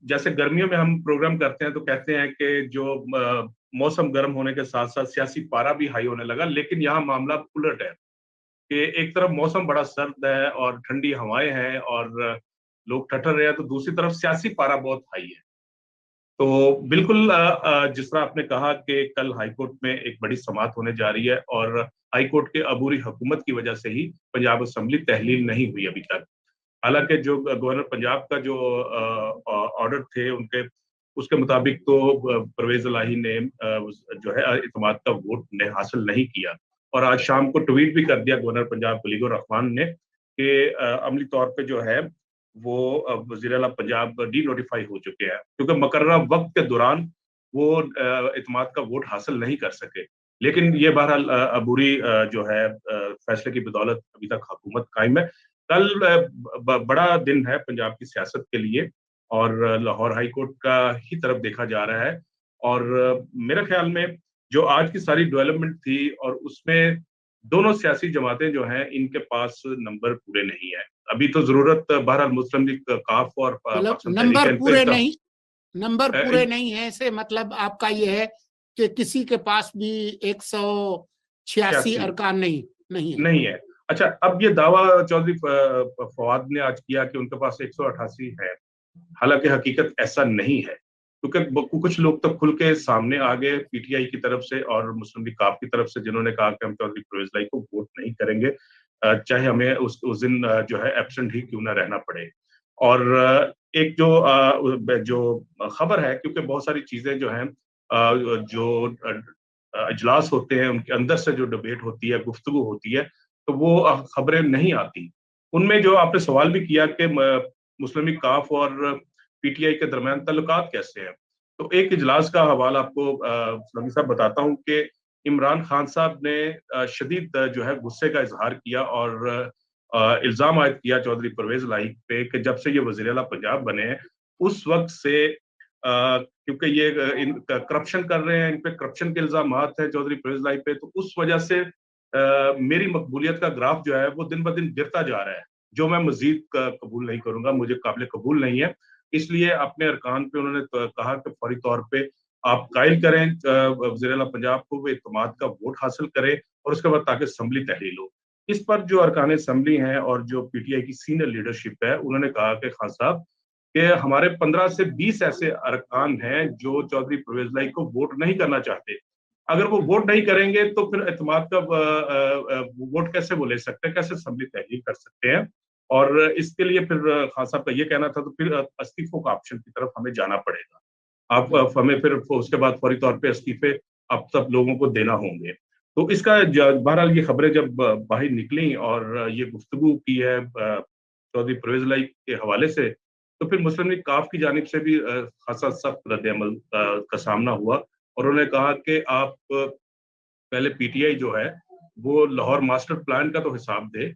जैसे गर्मियों में हम प्रोग्राम करते हैं तो कहते हैं कि जो मौसम गर्म होने के साथ साथ सियासी पारा भी हाई होने लगा, लेकिन यहाँ मामला उलट है कि एक तरफ मौसम बड़ा सर्द है और ठंडी हवाएं हैं और लोग ठठर रहे हैं, तो दूसरी तरफ सियासी पारा बहुत हाई है। तो बिल्कुल जिस तरह आपने कहा कि कल हाईकोर्ट में एक बड़ी समाअत होने जा रही है और हाईकोर्ट के अबूरी हुकूमत की वजह से ही पंजाब असेंबली तहलील नहीं हुई अभी तक। हालांकि जो गवर्नर पंजाब का जो ऑर्डर थे उनके, उसके मुताबिक तो परवेज इलाही ने जो है इत्मीनान का वोट ने हासिल नहीं किया, और आज शाम को ट्वीट भी कर दिया गवर्नर पंजाब खलीलुर रहमान ने कि अमली तौर पे जो है वो वजीर आला पंजाब डी नोटिफाई हो चुके हैं, क्योंकि मुकर्ररा वक्त के दौरान वो इत्मीनान का वोट हासिल नहीं कर सके। लेकिन ये बहरहाल अबूरी जो है फैसले की बदौलत अभी तक हुकूमत कायम है। कल बड़ा दिन है पंजाब की सियासत के लिए, और लाहौर हाई कोर्ट का ही तरफ देखा जा रहा है। और मेरे ख्याल में जो आज की सारी डेवलपमेंट थी, और उसमें दोनों सियासी जमातें जो हैं इनके पास नंबर पूरे नहीं है। अभी तो जरूरत बहरहाल मुस्लिम लीग काफ और मतलब पाकिस्तान तहरीक नंबर पूरे इंसाफ नहीं, नंबर पूरे नहीं है से मतलब आपका ये है कि किसी के पास भी 186 अरकान नहीं है। नहीं है। अच्छा, अब ये दावा चौधरी फवाद ने आज किया कि उनके पास 188 है, हालांकि हकीकत ऐसा नहीं है, क्योंकि कुछ लोग तो खुल के सामने आ गए पीटीआई की तरफ से और मुस्लिम लीग काफ की तरफ से, जिन्होंने कहा कि हम चौधरी परवेज लाई को वोट नहीं करेंगे, चाहे हमें उस दिन जो है एब्सेंट ही क्यों ना रहना पड़े। और एक जो खबर है, क्योंकि बहुत सारी चीजें जो हैं जो इजलास होते हैं उनके अंदर से जो डिबेट होती है, गुफ्तगू होती है, तो वो खबरें नहीं आती। उनमें जो आपने सवाल भी किया कि मुस्लिम लीग काफ और पीटीआई के दरमियान ताल्लुकात कैसे हैं, तो एक इजलास का हवाला आपको नबी साहब बताता हूँ कि इमरान खान साहब ने शदीद जो है गुस्से का इजहार किया और इल्जाम आयद किया चौधरी परवेज इलाही पे कि जब से ये वजीर आला पंजाब बने हैं उस वक्त से क्योंकि ये करप्शन कर रहे हैं, इन पे करप्शन के इल्जाम हैं चौधरी परवेज इलाही पे, तो उस वजह से मेरी मकबूलियत का ग्राफ जो है वो दिन ब दिन गिरता जा रहा है, जो मैं मजीद कबूल नहीं करूंगा, मुझे काबिल कबूल नहीं है। इसलिए अपने अरकान पे उन्होंने कहा कि फौरी तौर पे आप कायल करें वज़ीर आला पंजाब को, वो इत्मीनान का वोट हासिल करें और उसके बाद ताकि असम्बली तहलील हो। इस पर जो अरकान असम्बली हैं और जो पीटीआई की सीनियर लीडरशिप है, उन्होंने कहा कि खान साहब कि हमारे 15 से 20 ऐसे अरकान हैं जो चौधरी परवेज लाई को वोट नहीं करना चाहते। अगर वो वोट नहीं करेंगे तो फिर इत्मीनान का वोट कैसे वो ले सकते हैं, कैसे असम्बली तहलील कर सकते हैं। और इसके लिए फिर खान साहब का ये कहना था, तो फिर इस्तीफों का ऑप्शन की तरफ हमें जाना पड़ेगा। आप हमें फिर उसके बाद फौरी तौर पे इस्तीफे आप सब लोगों को देना होंगे। तो इसका बहरहाल ये खबरें जब बाहर निकली और ये गुफ्तगू की है चौधरी परवेज लाई के हवाले से, तो फिर मुस्लिम लीग काफ की जानिब से भी खासा सख्त रद्द-ए-अमल का सामना हुआ, और उन्होंने कहा कि आप पहले पीटीआई जो है वो लाहौर मास्टर प्लान का तो हिसाब दे,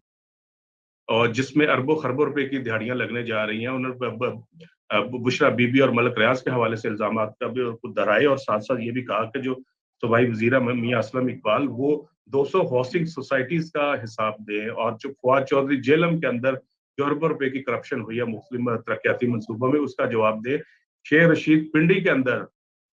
और जिसमें अरबों खरबों रुपए की दिहाड़ियां लगने जा रही हैं। उन्होंने बुशरा बीबी और मलक रियाज के हवाले से इल्जाम का भी दोहराए, और साथ साथ ये भी कहा कि जो सूबाई वजीरा मियां असलम इकबाल वो 200 हाउसिंग सोसाइटीज का हिसाब दें, और जो फवाद चौधरी जेलम के अंदर जो अरबों रुपए की करप्शन हुई है मुस्लिम तरक्याती मनसूबों में, उसका जवाब दे। शेर रशीद पिंडी के अंदर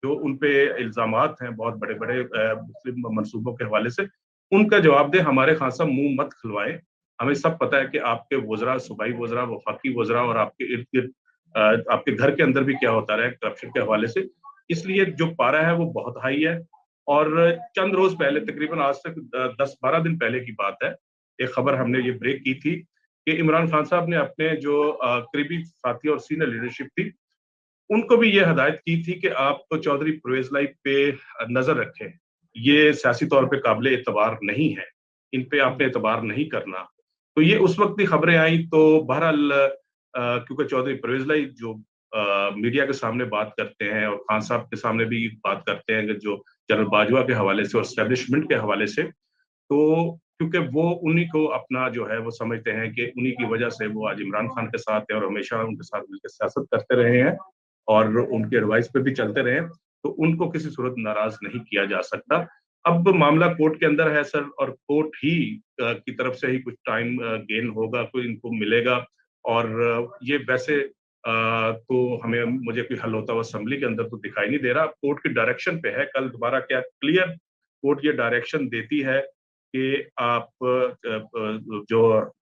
जो उनपे इल्जामात हैं बहुत बड़े बड़े मुस्लिम मनसूबों के हवाले से, उनका जवाब दे। हमारे खान साहब मुंह मत खुलवाएं, हमें सब पता है कि आपके वज़रा, सूबाई वज़रा, वफाकी वज़रा और आपके इर्द गिर्द आपके घर के अंदर भी क्या होता रहा है करप्शन के हवाले से। इसलिए जो पारा है वो बहुत हाई है। और चंद रोज पहले, तकरीबन आज से 10-12 दिन पहले की बात है, एक खबर हमने ये ब्रेक की थी कि इमरान खान साहब ने अपने जो करीबी साथी और सीनियर लीडरशिप थी, उनको भी ये हदायत की थी कि आप तो चौधरी परवेज लाई पे नजर रखें, ये सियासी तौर पे काबिल एतबार नहीं है, इन पे आपने एतबार नहीं करना। तो ये उस वक्त की खबरें आई। तो बहरहाल क्योंकि चौधरी परवेज लाई जो मीडिया के सामने बात करते हैं और खान साहब के सामने भी बात करते हैं कि जो जनरल बाजवा के हवाले से और स्टैब्लिशमेंट के हवाले से, तो क्योंकि वो उन्हीं को अपना जो है वो समझते हैं कि उन्हीं की वजह से वो आज इमरान खान के साथ है और हमेशा उनके साथ मिलकर सियासत करते रहे हैं और उनके एडवाइस पे भी चलते रहे, तो उनको किसी सूरत नाराज नहीं किया जा सकता। अब मामला कोर्ट के अंदर है सर, और कोर्ट ही की तरफ से ही कुछ टाइम गेन होगा, कोई इनको मिलेगा। और ये वैसे तो मुझे कोई हल होता हुआ असेंबली के अंदर तो दिखाई नहीं दे रहा। कोर्ट की डायरेक्शन पे है, कल दोबारा क्या क्लियर कोर्ट ये डायरेक्शन देती है कि आप जो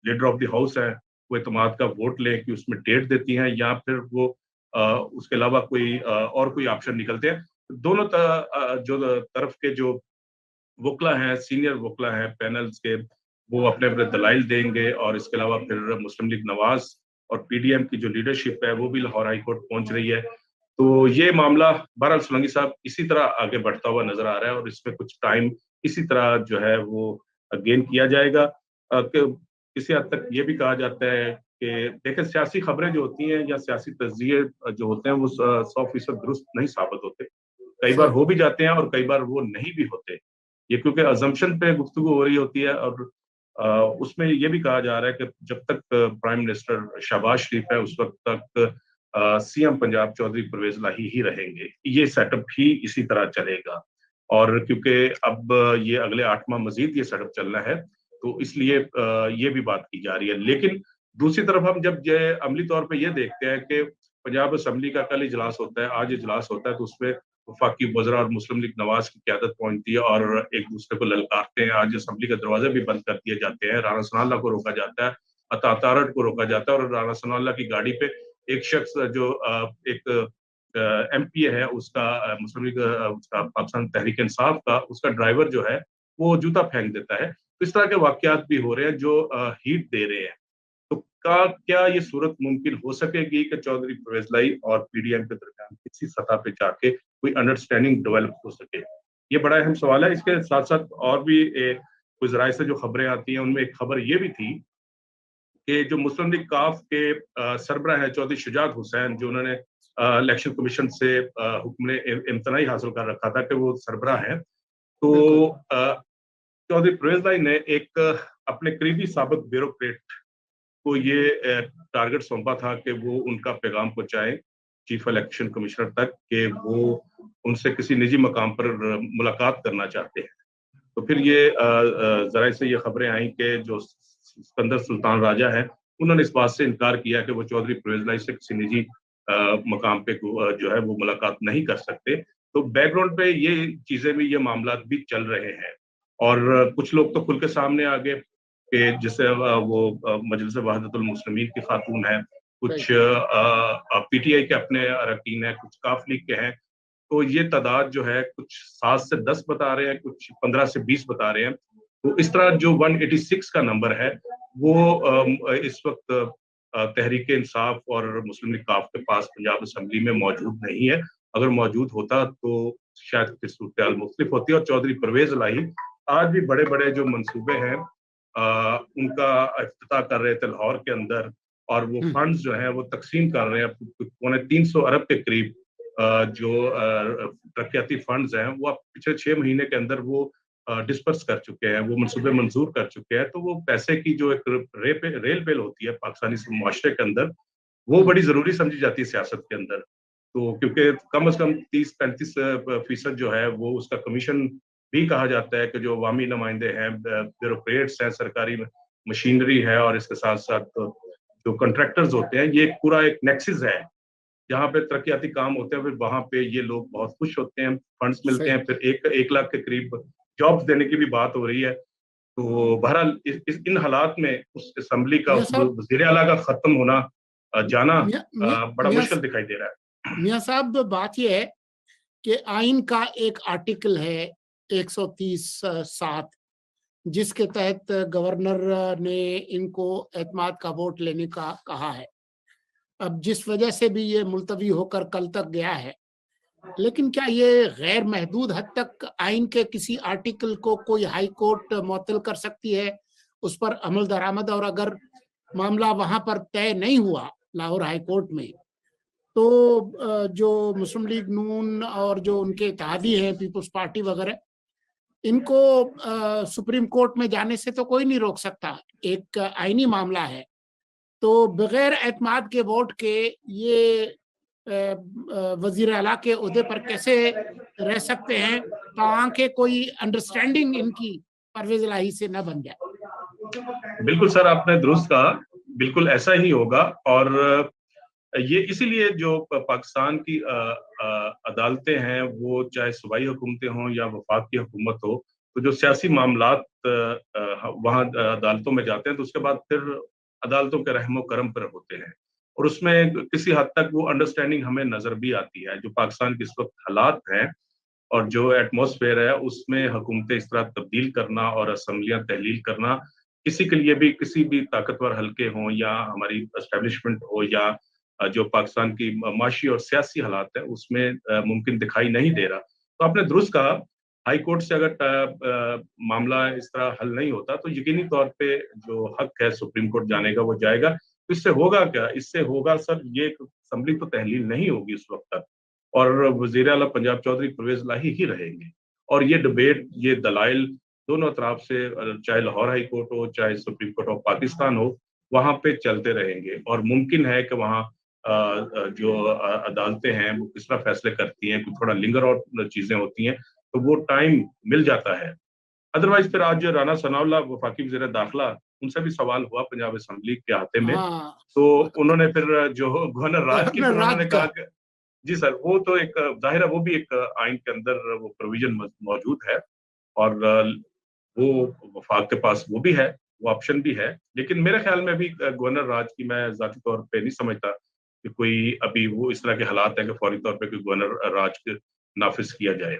लीडर ऑफ द हाउस है वो इत्मीनान का वोट लें, कि उसमें डेट देती हैं, या फिर वो उसके अलावा कोई ऑप्शन निकलते हैं। दोनों जो तरफ के जो वकला हैं, सीनियर वकला हैं पैनल्स के, वो अपने अपने दलाइल देंगे, और इसके अलावा फिर मुस्लिम लीग नवाज और पीडीएम की जो लीडरशिप है वो भी लाहौर हाई कोर्ट पहुंच रही है। तो ये मामला बहरहाल सोलंकी साहब इसी तरह आगे बढ़ता हुआ नजर आ रहा है, और इसमें कुछ टाइम इसी तरह जो है वो गेन किया जाएगा। किसी हद तक ये भी कहा जाता है कि देखें, सियासी खबरें जो होती हैं या सियासी तज्जिए जो होते हैं वो 100% दुरुस्त नहीं साबित होते। कई बार हो भी जाते हैं और कई बार वो नहीं भी होते। ये क्योंकि अजम्पशन पे गुफ्तगू हो रही होती है, और उसमें ये भी कहा जा रहा है कि जब तक प्राइम मिनिस्टर शहबाज शरीफ है उस वक्त तक सीएम पंजाब चौधरी परवेज इलाही ही रहेंगे। ये सेटअप ही इसी तरह चलेगा, और क्योंकि अब ये अगले 8 माह मजीद ये सेटअप चलना है, तो इसलिए ये भी बात की जा रही है। लेकिन दूसरी तरफ हम जब ये अमली तौर पे ये देखते हैं कि पंजाब असम्बली का कल इजलास होता है, आज इजलास होता है, तो उसमें वफाकी वज़रा और मुस्लिम लीग नवाज की क़यादत पहुंचती है और एक दूसरे को ललकारते हैं। आज असम्बली के दरवाजे भी बंद कर दिए जाते हैं, राना सनाउल्लाह को रोका जाता है, अता तारड़ को रोका जाता है, और राना सनाउल्लाह की गाड़ी पे एक शख्स जो एक एमपी है उसका मुस्लिम लीग उसका पाकिस्तान तहरीक इंसाफ का उसका ड्राइवर जो है वो जूता फेंक देता है। तो इस तरह के वाकयात भी हो रहे हैं जो हीट दे रहे हैं। तो क्या ये सूरत मुमकिन हो सकेगी कि चौधरी परवेज इलाही और पीडीएम के दरमियान किसी सतह पे जाके कोई अंडरस्टैंडिंग डेवलप हो सके? ये बड़ा अहम सवाल है। इसके साथ साथ और भी कुछ ज़राए से जो खबरें आती हैं उनमें एक खबर ये भी थी कि जो मुस्लिम लीग काफ के सरबराह हैं चौधरी शुजात हुसैन, जो उन्होंने इलेक्शन कमीशन से हुक्म इम्तनाई हासिल कर रखा था कि वो सरबराह हैं, तो चौधरी परवेज इलाही ने एक अपने करीबी साबिक ब्यूरोक्रेट को ये टारगेट सौंपा था कि वो उनका पैगाम पहुंचाएं चीफ इलेक्शन कमिश्नर तक कि वो उनसे किसी निजी मकाम पर मुलाकात करना चाहते हैं। तो फिर ये ज़राए से ये खबरें आई कि जो सिकंदर सुल्तान राजा है उन्होंने इस बात से इनकार किया कि वो चौधरी परवेज इलाही से किसी निजी मकाम पे जो है वो मुलाकात नहीं कर सकते। तो बैकग्राउंड पे ये चीजें भी, ये मामला भी चल रहे हैं, और कुछ लोग तो खुल के सामने आ गए कि जैसे वो मजलिस वहदतुल मुस्लिमीन की खातून है, कुछ पीटीआई के अपने अरकान हैं, कुछ काफ लीग के हैं। तो ये तादाद जो है कुछ 7 से 10 बता रहे हैं, कुछ 15 से 20 बता रहे हैं। तो इस तरह जो 186 का नंबर है वो इस वक्त तहरीक इंसाफ और मुस्लिम लीग काफ के पास पंजाब असम्बली में मौजूद नहीं है। अगर मौजूद होता तो शायद सूरत मुख्तलिफ होती है। और चौधरी परवेज इलाही आज भी बड़े बड़े जो मंसूबे हैं उनका इफ्तिताह कर रहे थे लाहौर के अंदर, और वो फंड्स जो हैं वो तकसीम कर रहे हैं। 350 अरब के करीब जो तरक्याती फंड्स हैं वो पिछले 6 महीने के अंदर वो डिस्पर्स कर चुके हैं, वो मंसूबे मंजूर कर चुके हैं। तो वो पैसे की जो एक रेल पेल होती है पाकिस्तानी मुआशरे के अंदर, वो बड़ी जरूरी समझी जाती है सियासत के अंदर। तो क्योंकि कम से कम 30-35% जो है वो उसका कमीशन भी कहा जाता है कि जो अवामी नुमाइंदे हैं, ब्यूरोक्रेट्स हैं, सरकारी मशीनरी है, और इसके साथ साथ जो कॉन्ट्रैक्टर्स होते हैं, ये पूरा एक नेक्सिस है जहाँ पे तरक्याती काम होते हैं। फिर वहां पे ये लोग बहुत खुश होते हैं, फंड्स मिलते हैं, फिर 1 लाख के करीब जॉब्स देने की भी बात हो रही है। तो बहरहाल इन हालात में उस असेंबली का वज़ीर आला का खत्म होना जाना बड़ा मुश्किल दिखाई दे रहा है। मियां साहब, बात यह है कि आइन का एक आर्टिकल है 130(7) जिसके तहत गवर्नर ने इनको एतमाद का वोट लेने का कहा है। अब जिस वजह से भी ये मुलतवी होकर कल तक गया है, लेकिन क्या ये गैर महदूद हद तक आइन के किसी आर्टिकल को कोई हाई कोर्ट मुअत्तल कर सकती है, उस पर अमल दरामद? और अगर मामला वहां पर तय नहीं हुआ लाहौर हाई कोर्ट में, तो जो मुस्लिम लीग नून और जो उनके इत्तेहादी हैं पीपल्स पार्टी वगैरह, इनको सुप्रीम कोर्ट में जाने से तो कोई नहीं रोक सकता। एक आईनी मामला है, तो बगैर एतमाद के वोट के ये वजीर आला के ओहदे पर कैसे रह सकते हैं ताकि कोई अंडरस्टैंडिंग इनकी परवेज इलाही से न बन जाए? बिल्कुल सर, आपने दुरुस्त कहा, बिल्कुल ऐसा ही होगा। और ये इसीलिए जो पाकिस्तान की अदालतें हैं, वो चाहे सूबाई हुकूमतें हों या वफाक की हुकूमत हो, तो जो सियासी मामलात वहाँ अदालतों में जाते हैं, तो उसके बाद फिर अदालतों के रहमो करम पर होते हैं, और उसमें किसी हद तक वो अंडरस्टैंडिंग हमें नजर भी आती है। जो पाकिस्तान के इस वक्त हालात हैं और जो एटमॉस्फेयर है, उसमें हुकूमतें इस तरह तब्दील करना और असम्बलियां तहलील करना किसी के लिए भी, किसी भी ताकतवर हल्के हों या हमारी एस्टेब्लिशमेंट हो या जो पाकिस्तान की माशी और सियासी हालात है, उसमें मुमकिन दिखाई नहीं दे रहा। तो आपने दुरुस्त कहा, हाई कोर्ट से अगर मामला इस तरह हल नहीं होता तो यकीनी तौर पे जो हक है सुप्रीम कोर्ट जाने का वो जाएगा। तो इससे होगा क्या? इससे होगा सर, ये असम्बली तो तहलील नहीं होगी उस वक्त तक, और वजीर आला पंजाब चौधरी परवेज इलाही ही रहेंगे, और ये डिबेट, ये दलाइल दोनों तरफ से, चाहे लाहौर हाई कोर्ट हो चाहे सुप्रीम कोर्ट ऑफ पाकिस्तान हो, वहां पे चलते रहेंगे। और मुमकिन है कि वहाँ जो अदालतें हैं वो किस तरह फैसले करती हैं, कुछ थोड़ा लिंगर और चीजें होती हैं, तो वो टाइम मिल जाता है। अदरवाइज फिर आज जो राना सनाउल्लाह वफाकी वज़ीर दाखिला, उनसे भी सवाल हुआ पंजाब असेंबली के अहाते में, हाँ, तो उन्होंने फिर जो गवर्नर राज की, गवर्नर फिर उन्होंने राज कहा का। कि जी सर, वो तो एक जाहिर है, वो भी एक आइन के अंदर वो प्रोविजन मौजूद है, और वो वफाक के पास वो भी है, वो ऑप्शन भी है। लेकिन मेरे ख्याल में भी गवर्नर राज की मैं ज़ाती तौर पे नहीं समझता कि कोई अभी वो इस तरह के हालात है कि फौरी तौर पे कोई गवर्नर राज नाफिज किया जाए।